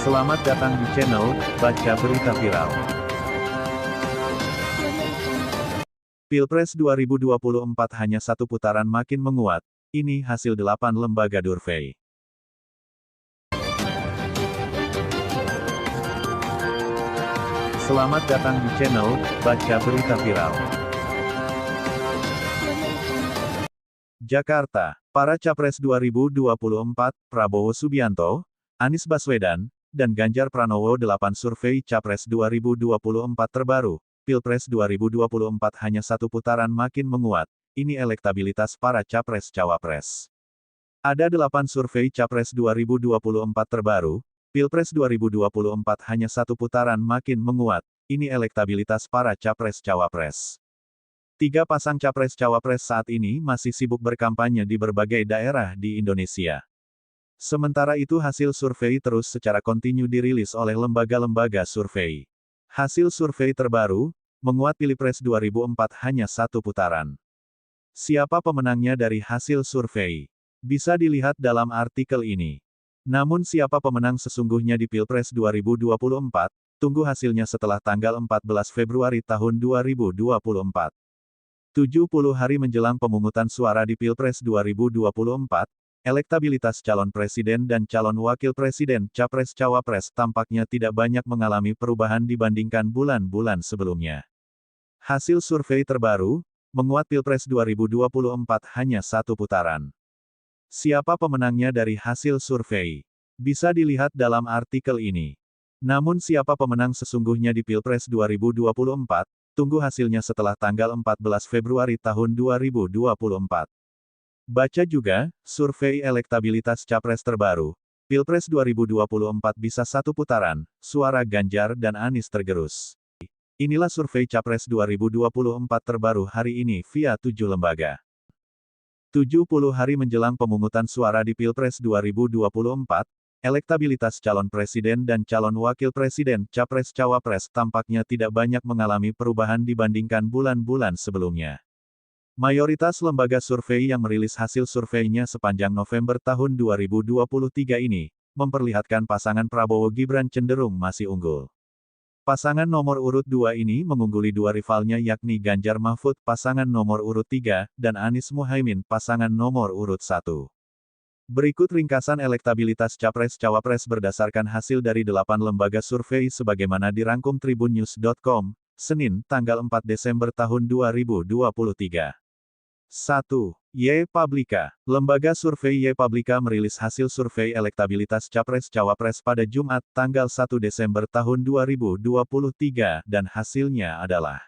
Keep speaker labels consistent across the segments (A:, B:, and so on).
A: Selamat datang di channel Baca Berita Viral. Pilpres 2024 hanya satu putaran makin menguat. Ini hasil 8 lembaga survei. Selamat datang di channel Baca Berita Viral. Jakarta, para capres 2024, Prabowo Subianto, Anies Baswedan, dan Ganjar Pranowo. 8 survei Capres 2024 terbaru. Pilpres 2024 hanya satu putaran makin menguat. Ini elektabilitas para capres-cawapres. Ada 8 survei Capres 2024 terbaru. Pilpres 2024 hanya satu putaran makin menguat. Ini elektabilitas para capres-cawapres. 3 pasang capres-cawapres saat ini masih sibuk berkampanye di berbagai daerah di Indonesia. Sementara itu hasil survei terus secara kontinu dirilis oleh lembaga-lembaga survei. Hasil survei terbaru, menguat Pilpres 2024 hanya satu putaran. Siapa pemenangnya dari hasil survei? Bisa dilihat dalam artikel ini. Namun siapa pemenang sesungguhnya di Pilpres 2024? Tunggu hasilnya setelah tanggal 14 Februari tahun 2024. 70 hari menjelang pemungutan suara di Pilpres 2024, elektabilitas calon presiden dan calon wakil presiden capres-cawapres tampaknya tidak banyak mengalami perubahan dibandingkan bulan-bulan sebelumnya. Hasil survei terbaru, menguat Pilpres 2024 hanya satu putaran. Siapa pemenangnya dari hasil survei? Bisa dilihat dalam artikel ini. Namun siapa pemenang sesungguhnya di Pilpres 2024? Tunggu hasilnya setelah tanggal 14 Februari tahun 2024. Baca juga, survei elektabilitas capres terbaru. Pilpres 2024 bisa satu putaran, suara Ganjar dan Anies tergerus. Inilah survei Capres 2024 terbaru hari ini via 7 lembaga. 70 hari menjelang pemungutan suara di Pilpres 2024, elektabilitas calon presiden dan calon wakil presiden capres-cawapres tampaknya tidak banyak mengalami perubahan dibandingkan bulan-bulan sebelumnya. Mayoritas lembaga survei yang merilis hasil surveinya sepanjang November tahun 2023 ini, memperlihatkan pasangan Prabowo Gibran cenderung masih unggul. Pasangan nomor urut 2 ini mengungguli 2 rivalnya yakni Ganjar Mahfud pasangan nomor urut 3, dan Anies Muhaimin pasangan nomor urut 1. Berikut ringkasan elektabilitas Capres-Cawapres berdasarkan hasil dari 8 lembaga survei sebagaimana dirangkum tribunnews.com, Senin, tanggal 4 Desember tahun 2023. 1. Y Publika. Lembaga survei Y Publika merilis hasil survei elektabilitas Capres-Cawapres pada Jumat, tanggal 1 Desember tahun 2023, dan hasilnya adalah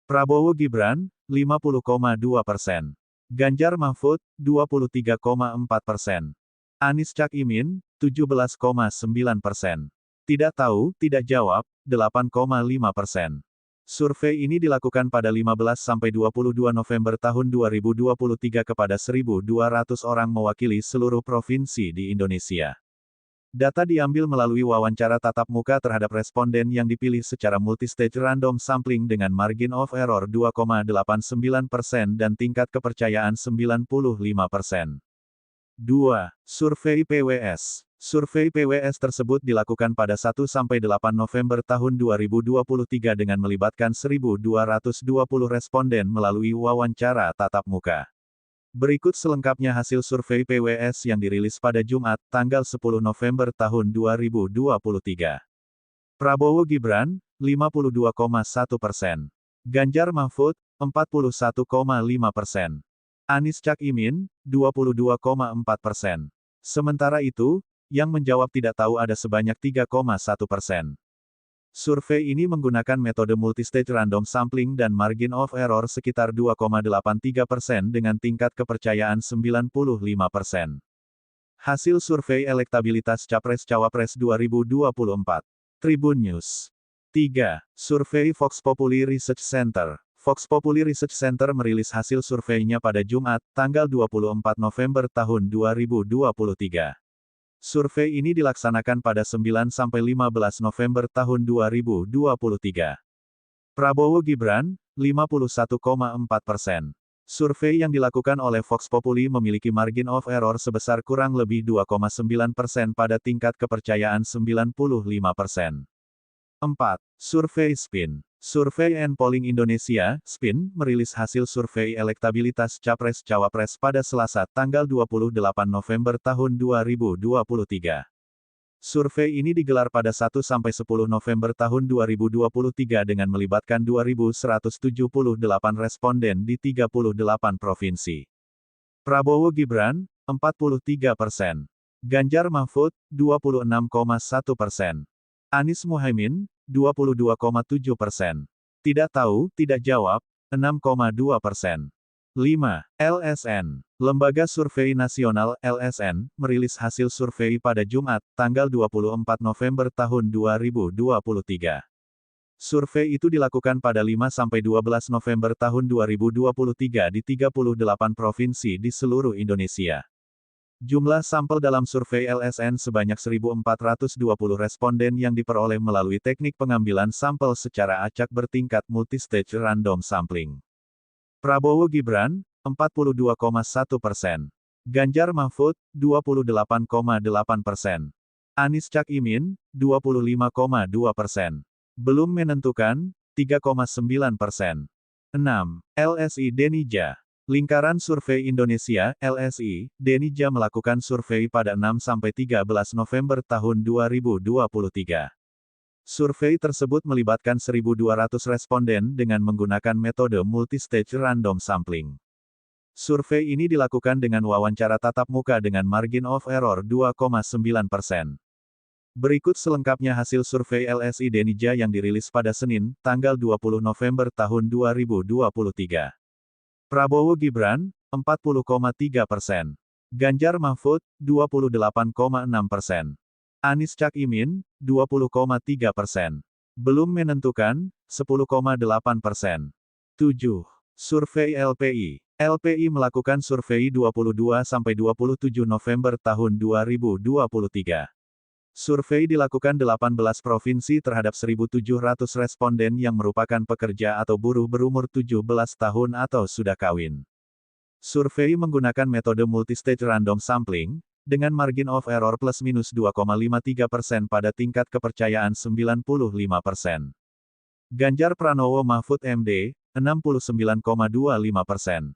A: Prabowo Gibran, 50,2%. Ganjar Mahfud, 23,4%. Anies Cak Imin, 17,9%. Tidak tahu, tidak jawab, 8,5%. Survei ini dilakukan pada 15-22 November tahun 2023 kepada 1.200 orang mewakili seluruh provinsi di Indonesia. Data diambil melalui wawancara tatap muka terhadap responden yang dipilih secara multistage random sampling dengan margin of error 2,89% dan tingkat kepercayaan 95%. 2. Survei PWS. Survei PWS tersebut dilakukan pada 1-8 November tahun 2023 dengan melibatkan 1.220 responden melalui wawancara tatap muka. Berikut selengkapnya hasil survei PWS yang dirilis pada Jumat, tanggal 10 November tahun 2023. Prabowo Gibran, 52,1%. Ganjar Mahfud, 41,5%. Anies Cak Imin, 22,4%. Sementara itu, yang menjawab tidak tahu ada sebanyak 3,1%. Survei ini menggunakan metode multistage random sampling dan margin of error sekitar 2,83% dengan tingkat kepercayaan 95%. Hasil survei elektabilitas Capres-Cawapres 2024. Tribun News. 3. Survei Vox Populi Research Center. Vox Populi Research Center merilis hasil surveinya pada Jumat, tanggal 24 November tahun 2023. Survei ini dilaksanakan pada 9-15 November tahun 2023. Prabowo Gibran, 51,4%. Survei yang dilakukan oleh Vox Populi memiliki margin of error sebesar kurang lebih 2,9% pada tingkat kepercayaan 95%. 4. Survei SPIN. Survei and Polling Indonesia, SPIN, merilis hasil survei elektabilitas Capres-Cawapres pada Selasa tanggal 28 November tahun 2023. Survei ini digelar pada 1-10 November tahun 2023 dengan melibatkan 2.178 responden di 38 provinsi. Prabowo Gibran, 43%. Ganjar Mahfud, 26,1%. Anies Muhaimin, 22,7%. Tidak tahu, tidak jawab, 6,2%. 5. LSN. Lembaga Survei Nasional (LSN) merilis hasil survei pada Jumat, tanggal 24 November tahun 2023. Survei itu dilakukan pada 5-12 November tahun 2023 di 38 provinsi di seluruh Indonesia. Jumlah sampel dalam survei LSN sebanyak 1.420 responden yang diperoleh melalui teknik pengambilan sampel secara acak bertingkat multistage random sampling. Prabowo Gibran, 42,1%. Ganjar Mahfud, 28,8%. Anies Cak Imin, 25,2%. Belum menentukan, 3,9%. 6. LSI Denija. Lingkaran Survei Indonesia, LSI, Denija melakukan survei pada 6-13 November tahun 2023. Survei tersebut melibatkan 1.200 responden dengan menggunakan metode multistage random sampling. Survei ini dilakukan dengan wawancara tatap muka dengan margin of error 2,9%. Berikut selengkapnya hasil survei LSI Denija yang dirilis pada Senin, tanggal 20 November tahun 2023. Prabowo Gibran, 40,3%. Ganjar Mahfud, 28,6%. Anies Cak Imin, 20,3%. Belum menentukan, 10,8%. 7. Survei LPI. LPI melakukan survei 22-27 November tahun 2023. Survei dilakukan 18 provinsi terhadap 1.700 responden yang merupakan pekerja atau buruh berumur 17 tahun atau sudah kawin. Survei menggunakan metode multistage random sampling, dengan margin of error plus-minus 2,53% pada tingkat kepercayaan 95%. Ganjar Pranowo Mahfud MD, 69,25%.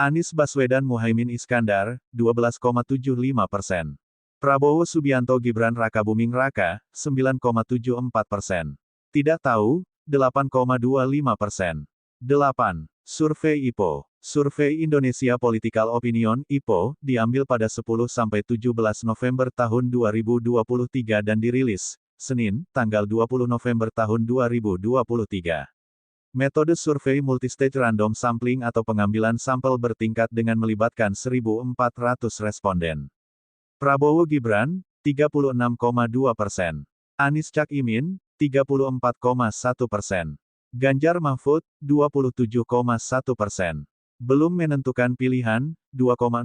A: Anies Baswedan Muhaimin Iskandar, 12,75%. Prabowo Subianto Gibran Rakabuming Raka, 9,74%. Tidak tahu, 8,25%. 8. Survei IPO. Survei Indonesia Political Opinion (IPO) diambil pada 10-17 November tahun 2023 dan dirilis, Senin, tanggal 20 November tahun 2023. Metode survei multistage random sampling atau pengambilan sampel bertingkat dengan melibatkan 1.400 responden. Prabowo Gibran, 36,2%. Anies Cak Imin, 34,1%. Ganjar Mahfud, 27,1%. Belum menentukan pilihan, 2,6%.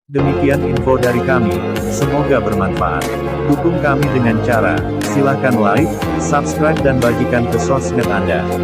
A: Demikian info dari kami, semoga bermanfaat. Dukung kami dengan cara, silakan like, subscribe dan bagikan ke sosmed Anda.